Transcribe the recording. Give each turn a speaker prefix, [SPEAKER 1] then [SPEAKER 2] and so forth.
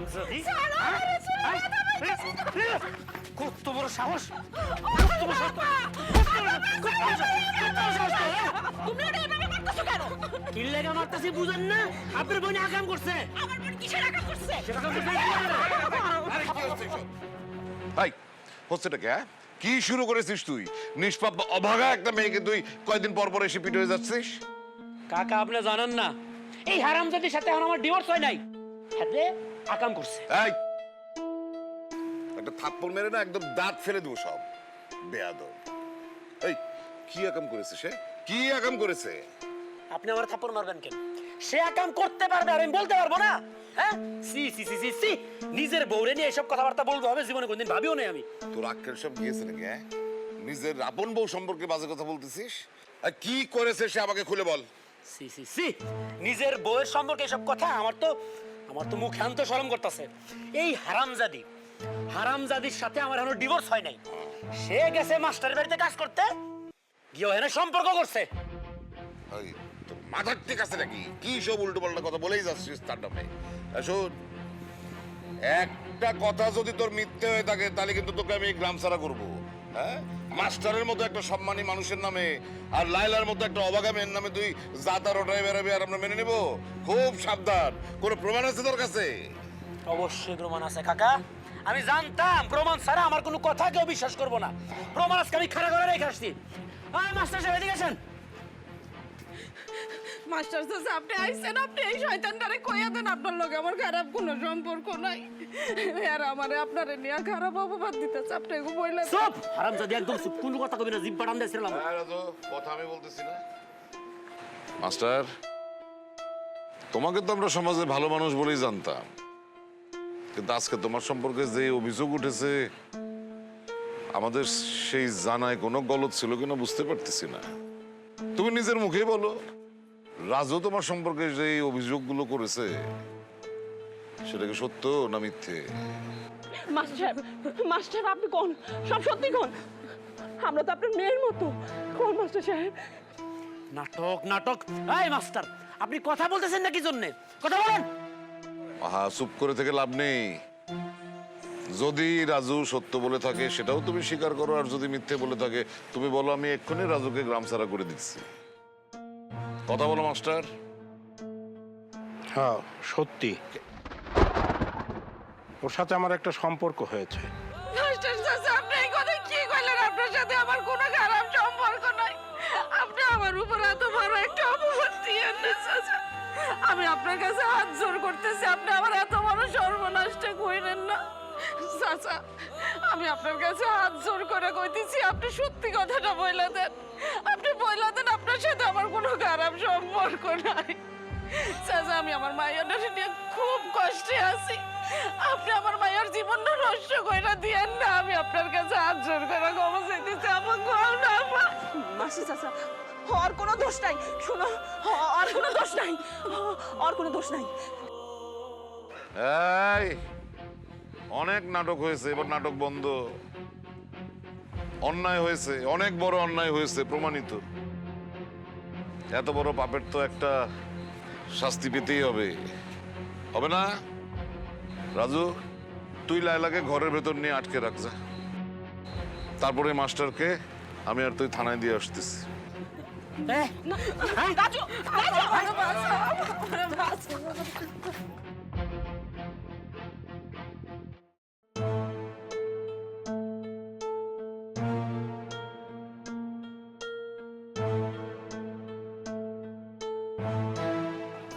[SPEAKER 1] হারামজাদি
[SPEAKER 2] কত বড় সাহস!
[SPEAKER 1] তুমি ওটা এভাবে মারতেছো কেন?
[SPEAKER 2] কি লাগা মারতাছি বুঝেন না? আপনার বোন আকাম করছে।
[SPEAKER 1] আমার বোন কিসের আঘাত করছে?
[SPEAKER 3] আরে কি হচ্ছে এসব? ভাই হচ্ছেটা কে? কি শুরু করেছিস তুই? নিষ্পাপ অভাগা একটা মেয়েকে তুই কয়দিন পর পর এসে পিট হয়ে যাচ্ছিস?
[SPEAKER 2] কাকা আপনি জানেন না এই হারামজাদির সাথে এখন আমার ডিভোর্স হয় নাই, হাতে আকাম করছে।
[SPEAKER 3] এই একটা থাপ্পড় মেরে না একদম দাঁত ফেলে দেবো সব। বেয়াদব। এই কি আকাম করেছে সে? কি আকাম করেছে?
[SPEAKER 2] আপনি আমার থাপ্পড় মারবেন কেন? সে আকাম করতে পারবে আর আমি বলতে পারবো না? হ্যাঁ, সি সি সি সি সি নিজের বউরে নিয়ে এসব কথাবার্তা বলবো হবে জীবনে কোনদিন ভাবিও নাই আমি।
[SPEAKER 3] তোর আক্কেল সব গিয়েছে নাকি? হ্যাঁ, নিজের আপন বউ সম্পর্কে বাজে কথা বলতেছিস? আর কি করেছে সে আমাকে খুলে বল।
[SPEAKER 2] সি সি সি নিজের বউয়ের সম্পর্কে এসব কথা আমার তো মুখ শান্ত শরম করতেছে। এই হারামজাদির সাথে আমার এখনো ডিভোর্স হয় নাই। সে গেছে মাস্টারের বাড়িতে কাজ করতে, গিয়ে এখানে সম্পর্ক করছে।
[SPEAKER 3] এই, তোর মাথার ঠিক আছে নাকি? কি সব উল্টো পাল্টা কথা বলেই যাচ্ছিস তার নামে? শোন, একটা কথা যদি তোর মিথ্যে হয়ে থাকে তাহলে কিন্তু তোকে আমি গ্রাম ছাড়া করবো। হ্যাঁ, মাস্টারের মতো একটা সম্মানী মানুষের নামে আর লাইলার মতো একটা অবাগা মেয়ের নামে তুই জাতার ওটাই বেড়াবি আর আমরা মেনে নেবো? খুব সাবধান। কোনো প্রমাণ আছে তোর কাছে?
[SPEAKER 2] অবশ্যই প্রমাণ আছে কাকা। আমি জানতাম প্রমাণ ছাড়া আমার কোনো কথা কেউ বিশ্বাস করবো না। প্রমাণ আজকে আমি খাড়া করে রেখে আসছি। মাস্টার সাহেব এদিকে আসেন।
[SPEAKER 1] মাস্টার চাচা আপনি আইছেন, আপনি এই শয়তানটারে কইয়া দেন আপনার লগে আমার খারাপ কোনো সম্পর্ক নাই। আর আমারে আপনারে নিয়ে খারাপ অপবাদ দিতেছে, আপনি এগো বইলা
[SPEAKER 2] চুপ! হারামজাদি একদম চুপ, কোনো কথা কবি না, জিভ বাটাম দিয়েছিলাম।
[SPEAKER 3] কথা আমি বলতেছি না মাস্টার। তোমাকে তো আমরা সমাজে ভালো মানুষ বলেই জানতাম, কিন্তু আজকে তোমার সম্পর্কে যে অভিযোগ উঠেছে আমাদের সেই জানায় কোনো গলত ছিল কিনা বুঝতে পারতেছি না। তুমি নিজের মুখেই বলো, রাজু তোমার সম্পর্কে যে অভিযোগগুলো করেছে সেটা কি সত্য না মিথ্যে?
[SPEAKER 1] মাস্টার আপনি কোন সব সত্যি কোন? আমরা তো আপনার মেয়ের মতো। কোন মাস্টার সাহেব?
[SPEAKER 2] নাটক নাটক! এই মাস্টার, আপনি কথা বলতেছেন না কি জন্যে? কথা বলেন।
[SPEAKER 3] আহা, চুপ করে থেকে লাভ নেই। যদি রাজু সত্য বলে থাকে সেটাও তুমি স্বীকার করো, আর যদি মিথ্যে বলে থাকে তুমি বলো আমি এক্ষুনি রাজুকে গ্রাম ছাড়া করে দিচ্ছি। কথা বলো মাস্টার।
[SPEAKER 4] হ্যাঁ সত্যি, ওর সাথে আমার একটা সম্পর্ক হয়েছে।
[SPEAKER 1] মাস্টার চাচা আপনি এই কথা কি কইলেন? আপনার সাথে আমার কোনো খারাপ সম্পর্ক নাই। আপনি আমার উপর এত বড় একটা অপবাদ দিয়েন না চাচা। আমি আপনার কাছে হাত জোর করতেছি, আপনি আমার এত বড় সর্বনাশটা কইলেন না চাচা। আমি আপনার কাছে হাত জোর করে কইতেছি, আপনি সত্যি কথাটা বইলা দেন। আপনি বইলা দেন আপনার সাথে আমার কোনো খারাপ সম্পর্ক নাই। চাচা আমি আমার মায়ের নিয়ে খুব কষ্টে আছি, আপনি আমার মায়ের জীবনটা নষ্ট কইরা দিয়েন না। আমি আপনার কাছে হাত জোর করে ক্ষমা চাইতেছি, আমার গল না। মাসি চাচা ওর কোনো দোষ নাই, শুনো ওর কোনো দোষ নাই, ওর কোনো দোষ নাই।
[SPEAKER 3] এই, অনেক নাটক হয়েছে, এবার নাটক বন্ধ। অন্যায় হয়েছে, অনেক বড় অন্যায় হয়েছে, প্রমাণিত। এত বড় পাপের তো একটা শাস্তি পেতেই হবে, হবে না? রাজু, তুই লায়লাকে ঘরের ভেতর নিয়ে আটকে রাখ যা। তারপরে মাস্টারকে আমি আর তুই থানায় দিয়ে আসতেছি।
[SPEAKER 1] রাজু রাজু